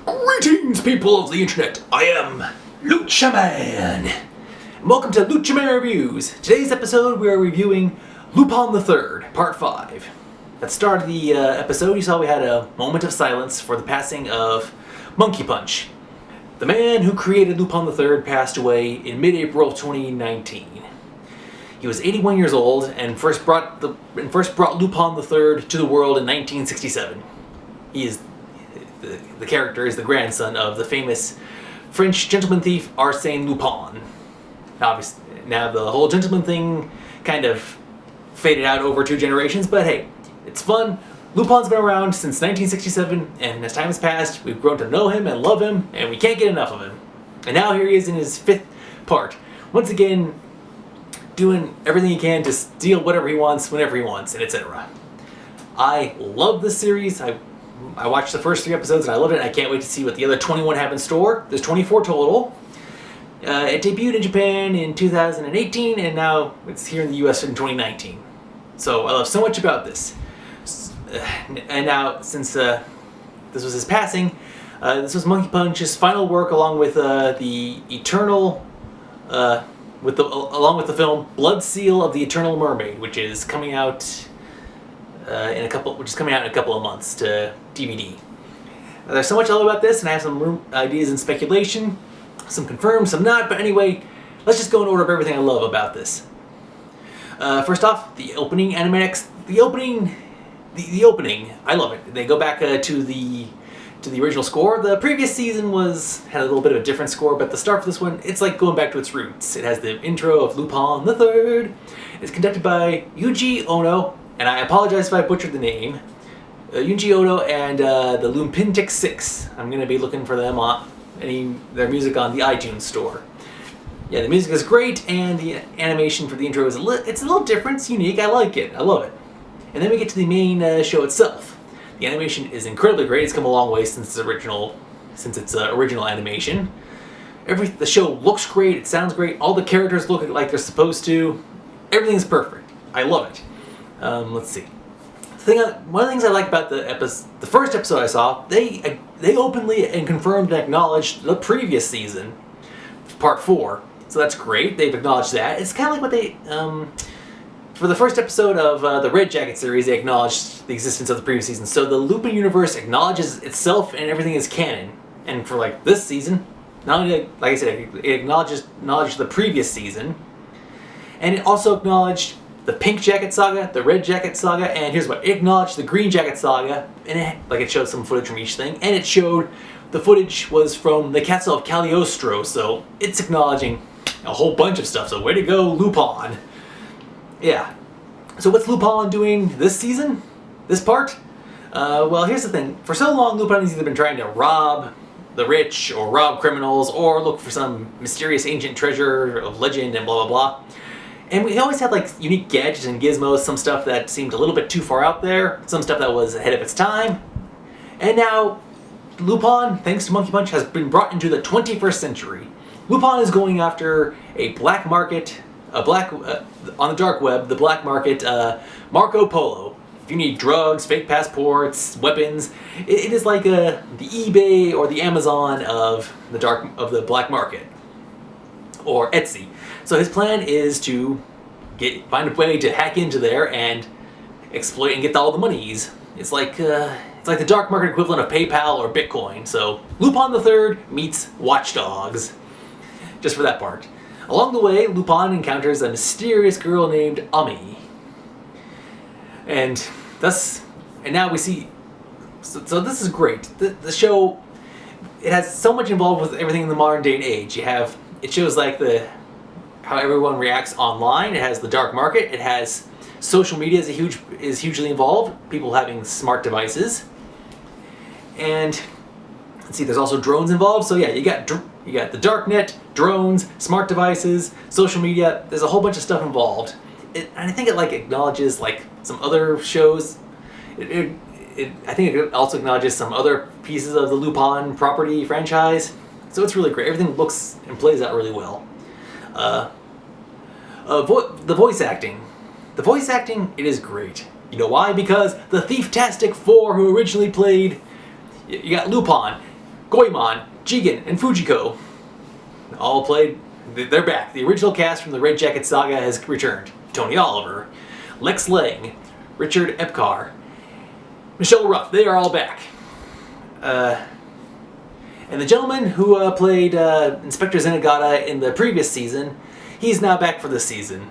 Greetings, people of the internet! I am LUCHA MAN! And welcome to LUCHA MAN Reviews! Today's episode we are reviewing Lupin III, Part 5. At the start of the episode you saw we had a moment of silence for the passing of Monkey Punch. The man who created Lupin III passed away in mid-April of 2019. He was 81 years old and first brought Lupin III to the world in 1967. He is the character is the grandson of the famous French gentleman thief Arsène Lupin. Obviously, now the whole gentleman thing kind of faded out over 2 generations, but hey, it's fun. Lupin's been around since 1967, and as time has passed, we've grown to know him and love him, and we can't get enough of him. And now here he is in his 5th part, once again doing everything he can to steal whatever he wants, whenever he wants, and etc. I love this series. I watched the first 3 episodes and I loved it, and I can't wait to see what the other 21 have in store. There's 24 total. It debuted in Japan in 2018, and now it's here in the US in 2019. So I love so much about this. And now, since this was his passing, this was Monkey Punch's final work, along with the Eternal, along with the film Blood Seal of the Eternal Mermaid, which is coming out in a couple of months to DVD. There's so much I love about this, and I have some ideas and speculation, some confirmed, some not. But anyway, let's just go in order of everything I love about this. First off, the opening animatics. The opening, I love it. They go back to the original score. The previous season had a little bit of a different score, but the start for this one, it's like going back to its roots. It has the intro of Lupin III. It's conducted by Yuji Ono, and I apologize if I butchered the name. Yuji Ono and the Lupin III Series. I'm going to be looking for them their music on the iTunes store. Yeah, the music is great, and the animation for the intro is it's a little different. It's unique. I like it. I love it. And then we get to the main show itself. The animation is incredibly great. It's come a long way since its original animation. The show looks great. It sounds great. All the characters look like they're supposed to. Everything's perfect. I love it. Let's see. One of the things I like about the first episode I saw, they openly and confirmed and acknowledged the previous season, Part 4. So that's great. They've acknowledged that. It's kind of like what they for the first episode of the Red Jacket series, they acknowledged the existence of the previous season. So the Lupin universe acknowledges itself, and everything is canon. And for this season, not only, like I said, it acknowledged the previous season, and it also acknowledged the Pink Jacket saga, the Red Jacket saga, and here's what, it acknowledged the Green Jacket saga, and it showed some footage from each thing, and it showed the footage was from the castle of Cagliostro, so it's acknowledging a whole bunch of stuff. So way to go, Lupin. Yeah. So what's Lupin doing this season? This part? Well, here's the thing. For so long, Lupin has either been trying to rob the rich, or rob criminals, or look for some mysterious ancient treasure of legend and blah blah blah. And we always had unique gadgets and gizmos, some stuff that seemed a little bit too far out there, some stuff that was ahead of its time. And now, Lupin, thanks to Monkey Punch, has been brought into the 21st century. Lupin is going after a black market, on the dark web, the black market, Marco Polo. If you need drugs, fake passports, weapons, it is like the eBay or the Amazon of the black market, or Etsy. So his plan is to find a way to hack into there and exploit and get all the monies. It's like the dark market equivalent of PayPal or Bitcoin. So Lupin III meets Watch Dogs. Just for that part. Along the way, Lupin encounters a mysterious girl named Ami. And now we see, so this is great. The show, it has so much involved with everything in the modern day and age. It shows how everyone reacts online. It has the dark market. It has social media is hugely involved. People having smart devices. And let's see, there's also drones involved. So yeah, you got the darknet, drones, smart devices, social media. There's a whole bunch of stuff involved. And I think it acknowledges some other shows. I think it also acknowledges some other pieces of the Lupin property franchise. So it's really great. Everything looks and plays out really well. The voice acting. The voice acting, it is great. You know why? Because the Thief-tastic Four who originally played... You got Lupin. Goemon, Jigen, and Fujiko all played. They're back. The original cast from the Red Jacket saga has returned. Tony Oliver, Lex Lang, Richard Epcar, Michelle Ruff. They are all back. And the gentleman who played Inspector Zenigata in the previous season, he's now back for this season.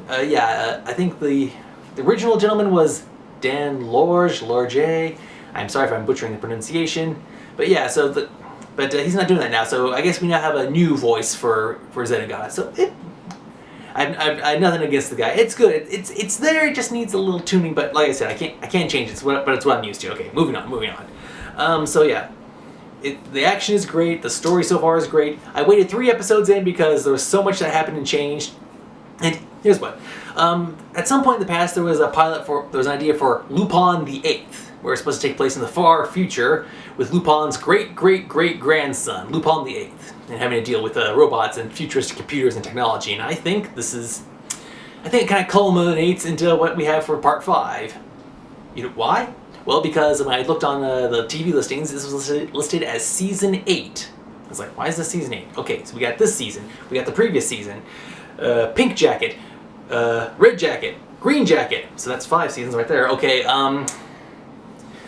I think the original gentleman was Dan Lorge. I'm sorry if I'm butchering the pronunciation, but yeah. But he's not doing that now. So I guess we now have a new voice for Zenigata. So I have nothing against the guy. It's good. It's there. It just needs a little tuning. But like I said, I can't change it. But it's what I'm used to. Okay, moving on. So yeah. The action is great. The story so far is great. I waited 3 episodes in because there was so much that happened and changed. And here's what. At some point in the past, there was an idea for Lupin VIII, where it's supposed to take place in the far future with Lupin's great-great-great-grandson, Lupin VIII, and having to deal with robots and futuristic computers and technology. And I think it kind of culminates into what we have for Part 5. You know why? Well, because when I looked on the TV listings, this was listed as Season 8. I was like, why is this Season 8? Okay, so we got this season, we got the previous season, Pink Jacket, Red Jacket, Green Jacket, so that's 5 seasons right there. Okay,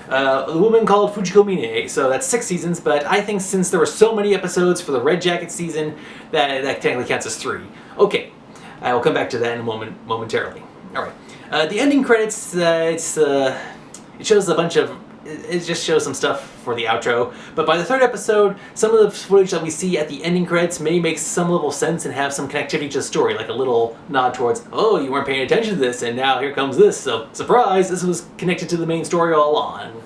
the woman called Fujiko Mine, so that's 6 seasons, but I think since there were so many episodes for the Red Jacket season, that technically counts as 3. Okay, I will come back to that in a moment, momentarily. Alright, the ending credits, it shows a bunch of, it just shows some stuff for the outro, but by the 3rd episode, some of the footage that we see at the ending credits may make some level of sense and have some connectivity to the story, like a little nod towards, oh, you weren't paying attention to this, and now here comes this, so surprise, this was connected to the main story all along.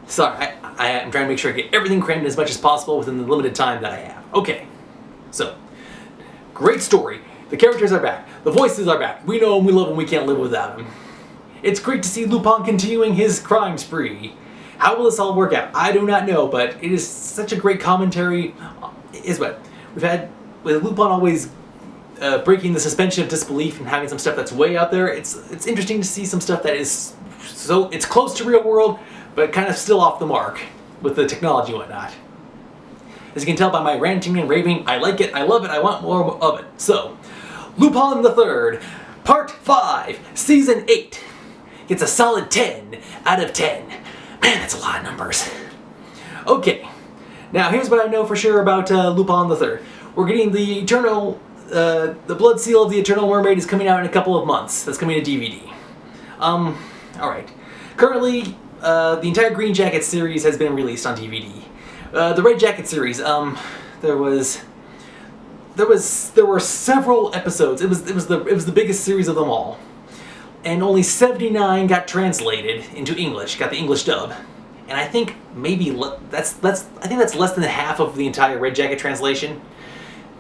Sorry, I'm trying to make sure I get everything crammed as much as possible within the limited time that I have. Okay, so, great story, the characters are back, the voices are back, we know them, we love them, we can't live without them. It's great to see Lupin continuing his crime spree. How will this all work out? I do not know, but it is such a great commentary. Is what we've had with Lupin always breaking the suspension of disbelief and having some stuff that's way out there. It's interesting to see some stuff that is so it's close to real world, but kind of still off the mark with the technology and whatnot. As you can tell by my ranting and raving, I like it, I love it, I want more of it. So, Lupin III, Part 5, Season 8. Gets a solid 10 out of 10. Man, that's a lot of numbers. Okay, now here's what I know for sure about Lupin III. We're getting the the Blood Seal of the Eternal Mermaid is coming out in a couple of months. That's coming to DVD. Alright. Currently, the entire Green Jacket series has been released on DVD. The Red Jacket series, there were several episodes. It was the biggest series of them all. And only 79 got translated into English, got the English dub. And I think maybe that's less than half of the entire Red Jacket translation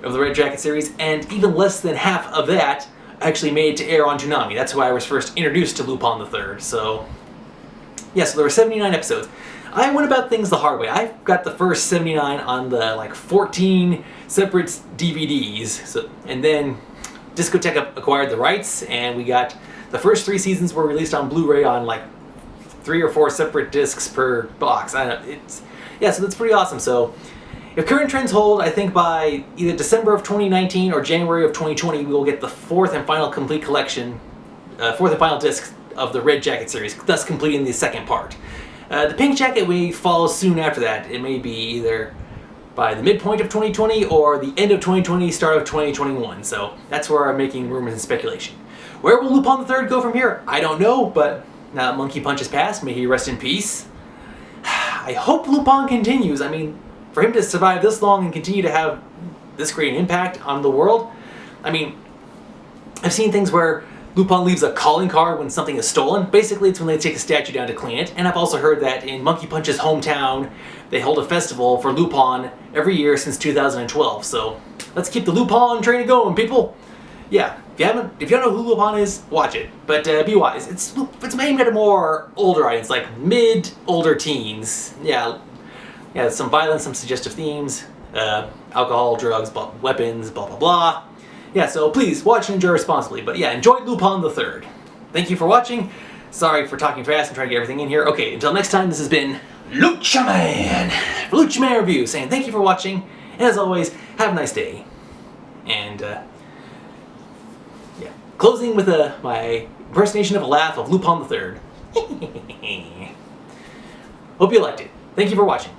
of the Red Jacket series, and even less than half of that actually made it to air on Toonami. That's why I was first introduced to Lupin III. So yeah, so there were 79 episodes. I went about things the hard way. I got the first 79 on the 14 separate DVDs, and then Discotek acquired the rights, and we got the first 3 seasons were released on Blu-ray on 3 or 4 separate discs per box. I don't know, so that's pretty awesome. So if current trends hold, I think by either December of 2019 or January of 2020, we will get the 4th and final complete collection, 4th and final disc of the Red Jacket series, thus completing the 2nd part. The Pink Jacket may follow soon after that. It may be either by the midpoint of 2020 or the end of 2020, start of 2021. So that's where I'm making rumors and speculation. Where will Lupin III go from here? I don't know, but now that Monkey Punch has passed, may he rest in peace. I hope Lupin continues. I mean, for him to survive this long and continue to have this great an impact on the world, I mean, I've seen things where Lupin leaves a calling card when something is stolen. Basically, it's when they take a statue down to clean it. And I've also heard that in Monkey Punch's hometown, they hold a festival for Lupin every year since 2012. So let's keep the Lupin train going, people. Yeah, if you don't know who Lupin is, watch it. But be wise. It's aimed at a more older audience, like older teens. Yeah, some violence, some suggestive themes, alcohol, drugs, weapons, blah blah blah. Yeah, so please watch and enjoy responsibly. But yeah, enjoy Lupin III. Thank you for watching. Sorry for talking fast and trying to get everything in here. Okay, until next time, this has been Lucha Man for Lucha Man Reviews, saying thank you for watching, and as always, have a nice day. And, yeah. Closing with my impersonation of a laugh of Lupin III. Hope you liked it. Thank you for watching.